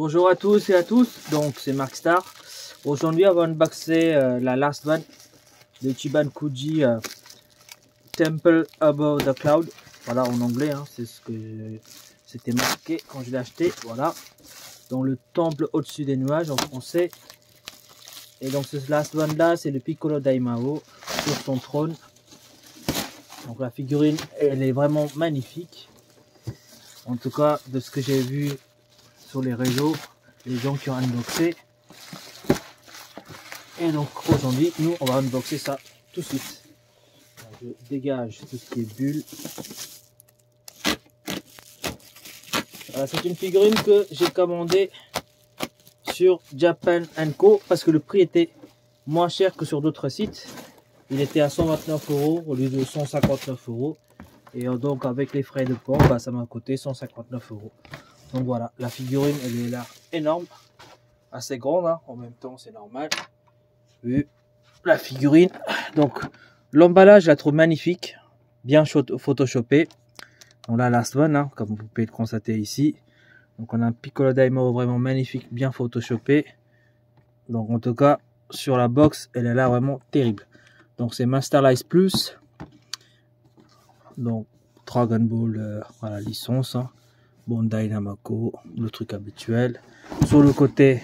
Bonjour à tous et à tous, donc c'est Mark Star. Aujourd'hui on va unboxer la Last One de Ichiban Kuji Temple Above the Cloud. Voilà en anglais, hein, c'est ce que c'était marqué quand je l'ai acheté. Voilà, dans le temple au-dessus des nuages en français. Et donc ce Last One là, c'est le Piccolo Daimao sur son trône. Donc la figurine, elle est vraiment magnifique. En tout cas, de ce que j'ai vu sur les réseaux, les gens qui ont unboxé. Et donc aujourd'hui, nous, on va unboxer ça tout de suite. Donc, je dégage tout ce qui est bulle. C'est une figurine que j'ai commandée sur Japan & Co parce que le prix était moins cher que sur d'autres sites. Il était à 129 € au lieu de 159 €. Et donc avec les frais de port, ça m'a coûté 159 €. Donc voilà, la figurine, elle est là énorme, assez grande, hein. En même temps c'est normal, vu la figurine. Donc l'emballage, je la trouve magnifique, bien photoshopé. Donc là, Last One, hein, comme vous pouvez le constater ici. Donc on a un Piccolo Daimao vraiment magnifique, bien photoshopé. Donc en tout cas, sur la box, elle est là vraiment terrible. Donc c'est Masterlize Plus. Donc Dragon Ball, voilà, licence, hein. Bandai Namco, le truc habituel. Sur le côté,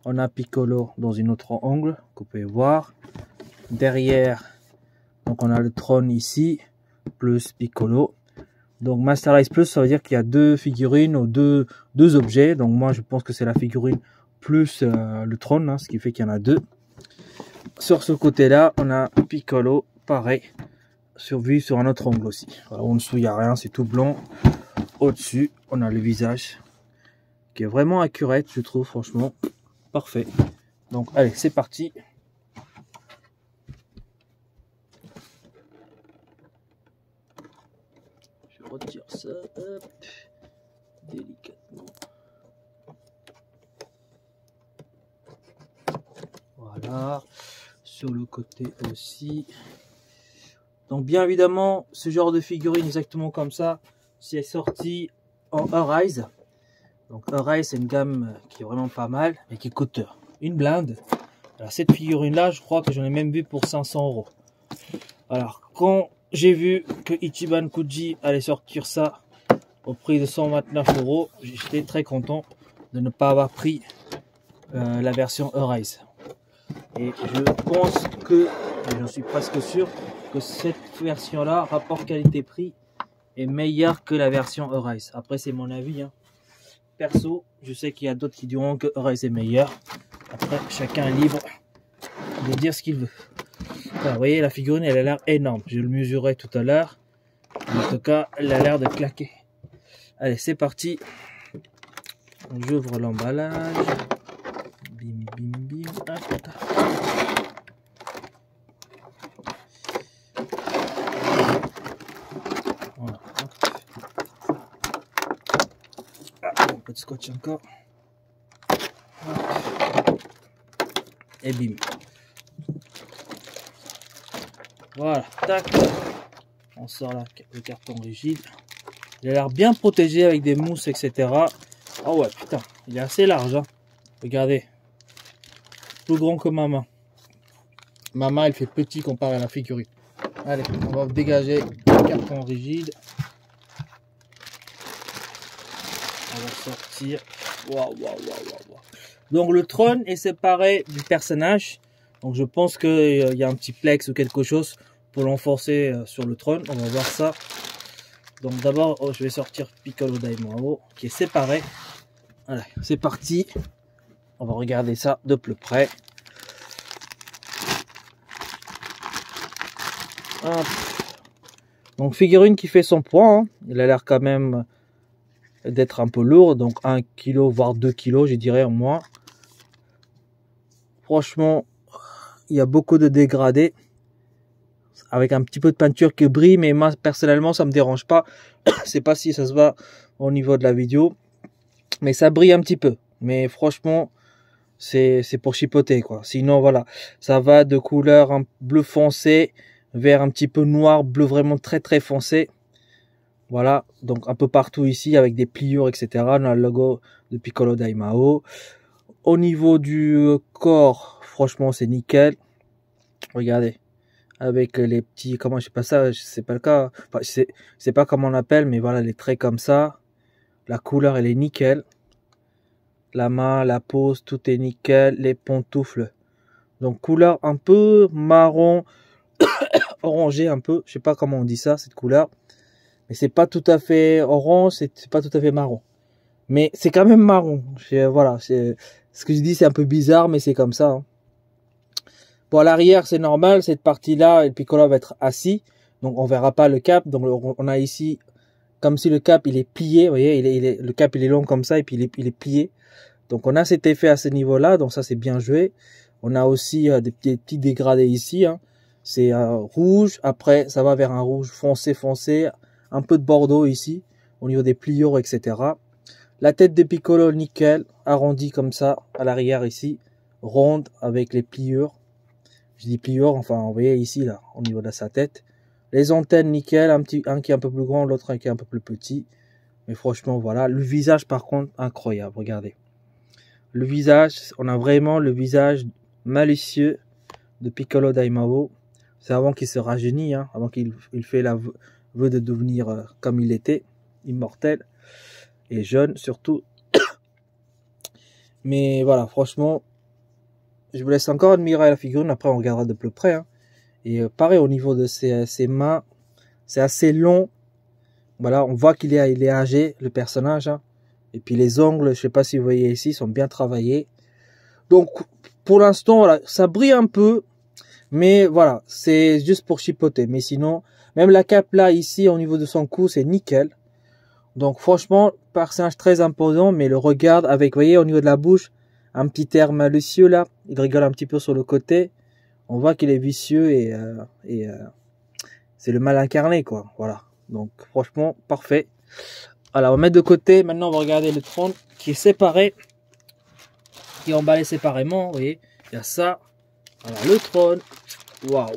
on a Piccolo dans une autre angle que vous pouvez voir. Derrière, donc on a le trône ici, plus Piccolo. Donc Masterlize Plus, ça veut dire qu'il y a deux figurines ou deux objets. Donc moi, je pense que c'est la figurine plus le trône, hein, ce qui fait qu'il y en a deux. Sur ce côté-là, on a Piccolo, pareil, vu sur un autre angle aussi. Voilà, en dessous, il n'y a rien, c'est tout blanc. Au-dessus, on a le visage qui est vraiment accurate, je trouve, franchement, parfait. Donc, allez, c'est parti. Je retire ça, hop, délicatement. Voilà, sur le côté aussi. Donc, bien évidemment, ce genre de figurine exactement comme ça, c'est sorti en Arise. Donc Arise, c'est une gamme qui est vraiment pas mal et qui coûte une blinde. Alors cette figurine là, je crois que j'en ai même vu pour 500 €. Alors quand j'ai vu que Ichiban Kuji allait sortir ça au prix de 129 €, j'étais très content de ne pas avoir pris la version Arise. Et je pense que, j'en suis presque sûr, que cette version là, rapport qualité-prix, est meilleure que la version Arise. Après c'est mon avis, hein. Perso, je sais qu'il y a d'autres qui diront que Arise est meilleur. Après, chacun est libre de dire ce qu'il veut. Voilà, vous voyez, la figurine, elle a l'air énorme. Je le mesurais tout à l'heure. En tout cas, elle a l'air de claquer. Allez, c'est parti. J'ouvre l'emballage. Bim, bim, bim. Hop. Voilà. Un peu de scotch encore. Et bim. Voilà, tac. On sort le carton rigide. Il a l'air bien protégé avec des mousses, etc. Oh ouais, putain, il est assez large, hein. Regardez. Plus grand que ma main. Ma main, elle fait petit comparé à la figurine. Allez, on va dégager le carton rigide. On va sortir. Waouh, waouh, waouh, waouh. Donc le trône est séparé du personnage. Donc je pense qu'il y a un petit plex ou quelque chose pour l'enforcer sur le trône. On va voir ça. Donc d'abord, je vais sortir Piccolo Daimao qui est séparé. Allez, c'est parti. On va regarder ça de plus près. Hop. Donc figurine qui fait son poids, hein. Il a l'air quand même d'être un peu lourd, donc 1 kg voire 2 kg, je dirais en moins. Franchement, il y a beaucoup de dégradés avec un petit peu de peinture qui brille, mais moi personnellement ça me dérange pas. Je sais pas si ça se voit au niveau de la vidéo, mais ça brille un petit peu. Mais franchement, c'est pour chipoter, quoi. Sinon voilà, ça va de couleur un bleu foncé vers un petit peu noir, bleu vraiment très très foncé. Voilà, donc un peu partout ici avec des pliures, etc. On a le logo de Piccolo Daimao. Au niveau du corps, franchement, c'est nickel. Regardez, avec les petits, comment je sais pas ça, c'est pas le cas. Enfin, je sais pas comment on appelle, mais voilà, les traits comme ça. La couleur, elle est nickel. La main, la pose, tout est nickel. Les pantoufles. Donc couleur un peu marron, orangé un peu. Je sais pas comment on dit ça, cette couleur. Mais c'est pas tout à fait orange, c'est pas tout à fait marron. Mais c'est quand même marron. Voilà, ce que je dis, c'est un peu bizarre, mais c'est comme ça. Hein. Bon, à l'arrière, c'est normal. Cette partie-là, le Piccolo va être assis. Donc, on verra pas le cap. Donc, on a ici, comme si le cap, il est plié. Vous voyez, le cap, il est long comme ça et puis il est plié. Donc, on a cet effet à ce niveau-là. Donc, ça, c'est bien joué. On a aussi des petits dégradés ici. Hein. C'est rouge. Après, ça va vers un rouge foncé. Un peu de bordeaux ici, au niveau des pliures, etc. La tête de Piccolo, nickel, arrondie comme ça, à l'arrière ici, ronde avec les pliures. Je dis pliures, enfin, vous voyez ici, là, au niveau de sa tête. Les antennes, nickel, un qui est un peu plus grand, l'autre qui est un peu plus petit. Mais franchement, voilà. Le visage, par contre, incroyable, regardez. Le visage, on a vraiment le visage malicieux de Piccolo Daimao. C'est avant qu'il se rajeunit, hein, avant qu'il fait la vœu de devenir comme il était, immortel et jeune surtout. Mais voilà, franchement, je vous laisse encore admirer la figurine. Après, on regardera de plus près. Hein. Et pareil, au niveau de ses mains, c'est assez long. Voilà, on voit qu'il est âgé, le personnage. Hein. Et puis les ongles, je sais pas si vous voyez ici, sont bien travaillés. Donc, pour l'instant, voilà, ça brille un peu. Mais voilà, c'est juste pour chipoter. Mais sinon, même la cape là, ici, au niveau de son cou, c'est nickel. Donc franchement, personnage très imposant, mais le regard avec, vous voyez, au niveau de la bouche, un petit air malicieux là. Il rigole un petit peu sur le côté. On voit qu'il est vicieux et c'est le mal incarné, quoi. Voilà. Donc franchement, parfait. Alors, on va mettre de côté. Maintenant, on va regarder le trône qui est séparé. Qui est emballé séparément, vous voyez. Il y a ça. Alors, le trône. Waouh.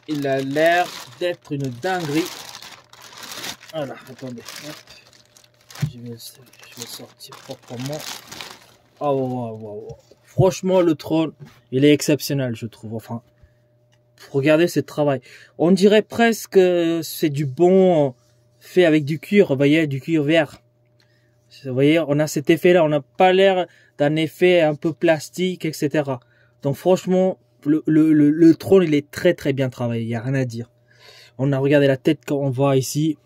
Il a l'air d'être une dinguerie. Voilà, attendez. Hop. Je vais sortir proprement. Oh, wow. Franchement, le trône, il est exceptionnel, je trouve. Enfin, regardez ce travail. On dirait presque que c'est du bon fait avec du cuir, vous voyez, du cuir vert. Vous voyez, on a cet effet-là. On n'a pas l'air d'un effet un peu plastique, etc. Donc, franchement, le trône, il est très bien travaillé. Il n'y a rien à dire. On a regardé la tête qu'on voit ici.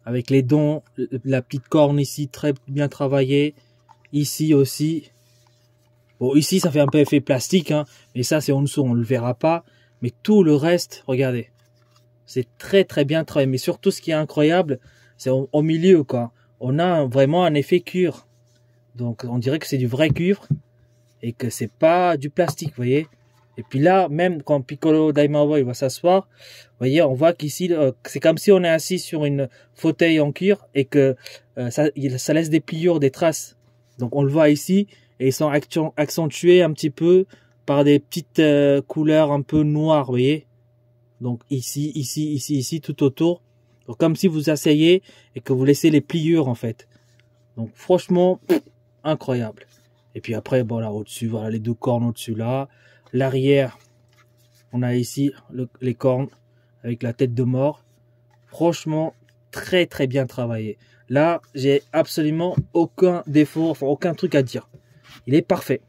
Avec les dents, la petite corne ici, très bien travaillée. Ici aussi. Bon, ici, ça fait un peu effet plastique, hein. Mais ça, c'est en dessous, on ne le verra pas. Mais tout le reste, regardez. C'est très bien travaillé. Mais surtout, ce qui est incroyable, c'est au milieu, quoi. On a vraiment un effet cuir. Donc, on dirait que c'est du vrai cuivre. Et que c'est pas du plastique, vous voyez. Et puis là, même quand Piccolo Daimao il va s'asseoir, vous voyez, on voit qu'ici, c'est comme si on est assis sur une fauteuil en cuir et que ça laisse des pliures, des traces. Donc on le voit ici et ils sont accentués un petit peu par des petites couleurs un peu noires, vous voyez. Donc ici, tout autour. Donc comme si vous asseyez et que vous laissez les pliures en fait. Donc franchement, incroyable. Et puis après, bon là au-dessus, voilà les deux cornes au-dessus là. L'arrière, on a ici les cornes avec la tête de mort. Franchement, très bien travaillé. Là, j'ai absolument aucun défaut, enfin aucun truc à dire. Il est parfait.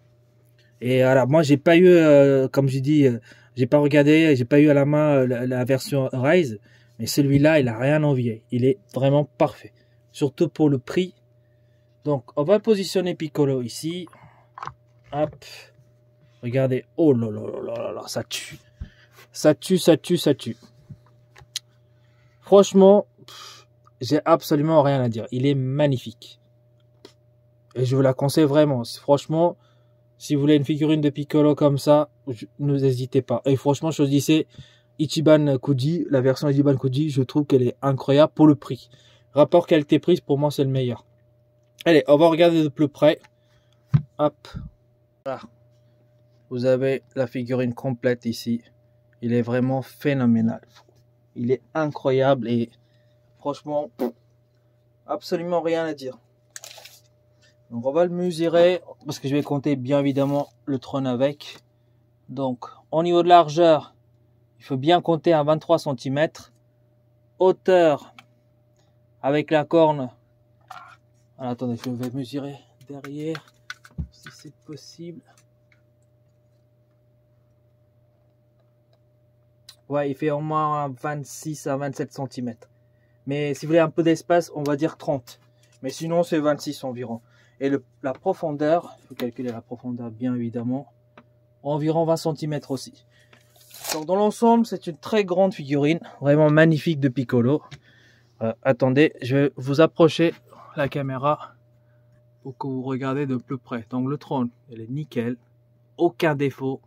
Et alors, moi, j'ai pas eu, comme je dis, j'ai pas regardé, j'ai pas eu à la main la version Rise, mais celui-là, il a rien envié. Il est vraiment parfait. Surtout pour le prix. Donc, on va positionner Piccolo ici. Hop. Regardez, oh là, ça tue. Ça tue. Franchement, j'ai absolument rien à dire. Il est magnifique. Et je vous la conseille vraiment. Franchement, si vous voulez une figurine de Piccolo comme ça, ne n'hésitez pas. Et franchement, je choisissais Ichiban Kuji, la version Ichiban Kuji, je trouve qu'elle est incroyable pour le prix. Rapport qualité-prix, pour moi, c'est le meilleur. Allez, on va regarder de plus près. Hop. Voilà. Vous avez la figurine complète ici. Il est vraiment phénoménal. Il est incroyable et franchement, absolument rien à dire. Donc on va le mesurer parce que je vais compter bien évidemment le trône avec. Donc au niveau de largeur, il faut bien compter à 23 cm. Hauteur avec la corne. Alors, attendez, je vais mesurer derrière si c'est possible. Ouais, il fait au moins 26 à 27 cm. Mais si vous voulez un peu d'espace, on va dire 30. Mais sinon, c'est 26 environ. Et la profondeur, il faut calculer la profondeur bien évidemment, environ 20 cm aussi. Donc dans l'ensemble, c'est une très grande figurine, vraiment magnifique de Piccolo. Attendez, je vais vous approcher la caméra pour que vous regardez de plus près. Donc le trône, il est nickel, aucun défaut,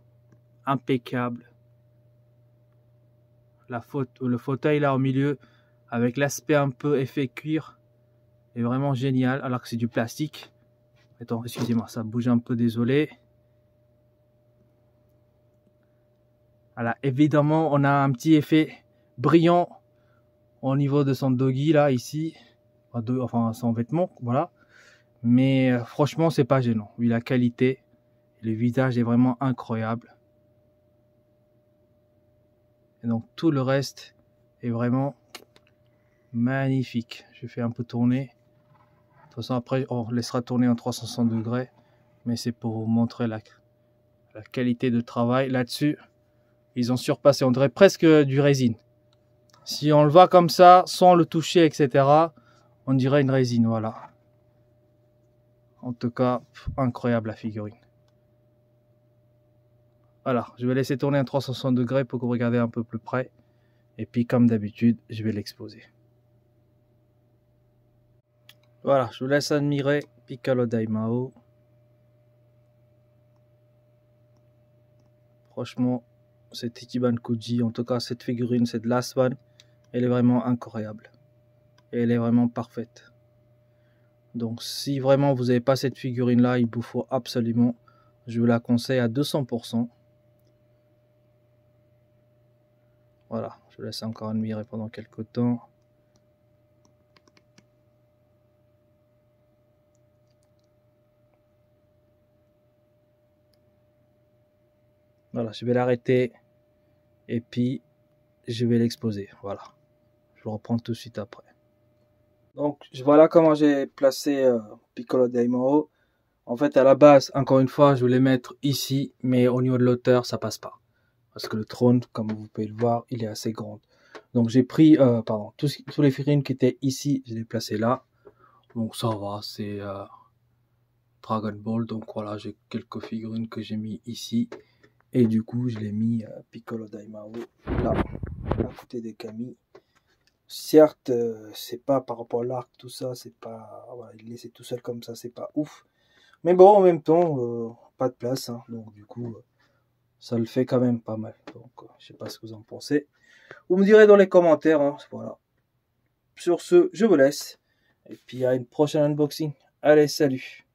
impeccable. Le fauteuil là au milieu, avec l'aspect un peu effet cuir, est vraiment génial, alors que c'est du plastique. Attends, excusez-moi, ça bouge un peu, désolé. Voilà, évidemment, on a un petit effet brillant au niveau de son doggy là, ici. Enfin, son vêtement, voilà. Mais franchement, c'est pas gênant. Vu la qualité, le visage est vraiment incroyable. Et donc, tout le reste est vraiment magnifique. Je fais un peu tourner. De toute façon, après, on laissera tourner en 360 degrés. Mais c'est pour vous montrer la qualité de travail. Là-dessus, ils ont surpassé. On dirait presque du résine. Si on le voit comme ça, sans le toucher, etc., on dirait une résine, voilà. En tout cas, incroyable la figurine. Voilà, je vais laisser tourner en 360 degrés pour que vous regardez un peu plus près. Et puis, comme d'habitude, je vais l'exposer. Voilà, je vous laisse admirer Piccolo Daimao. Franchement, cet Ichiban Kuji, en tout cas cette figurine, cette Last One, elle est vraiment incroyable. Et elle est vraiment parfaite. Donc si vraiment vous n'avez pas cette figurine là, il vous faut absolument, je vous la conseille à 200%. Voilà, je vous laisse encore admirer pendant quelques temps. Voilà, je vais l'arrêter et puis je vais l'exposer. Voilà, je le reprends tout de suite après. Donc voilà comment j'ai placé Piccolo Daimao. En fait, à la base, encore une fois, je voulais mettre ici, mais au niveau de l'auteur, ça passe pas. Parce que le trône, comme vous pouvez le voir, il est assez grand. Donc j'ai pris, tous les figurines qui étaient ici, je les ai placés là. Donc ça va, c'est Dragon Ball. Donc voilà, j'ai quelques figurines que j'ai mis ici. Et du coup, je l'ai mis Piccolo Daimao là, à côté des Kami. Certes, c'est pas par rapport à l'arc, tout ça, c'est pas, voilà, il laissé tout seul comme ça, c'est pas ouf. Mais bon, en même temps, pas de place, hein, donc du coup, ça le fait quand même pas mal. Donc, je sais pas ce que vous en pensez. Vous me direz dans les commentaires, hein, voilà. Sur ce, je vous laisse. Et puis à une prochaine unboxing. Allez, salut!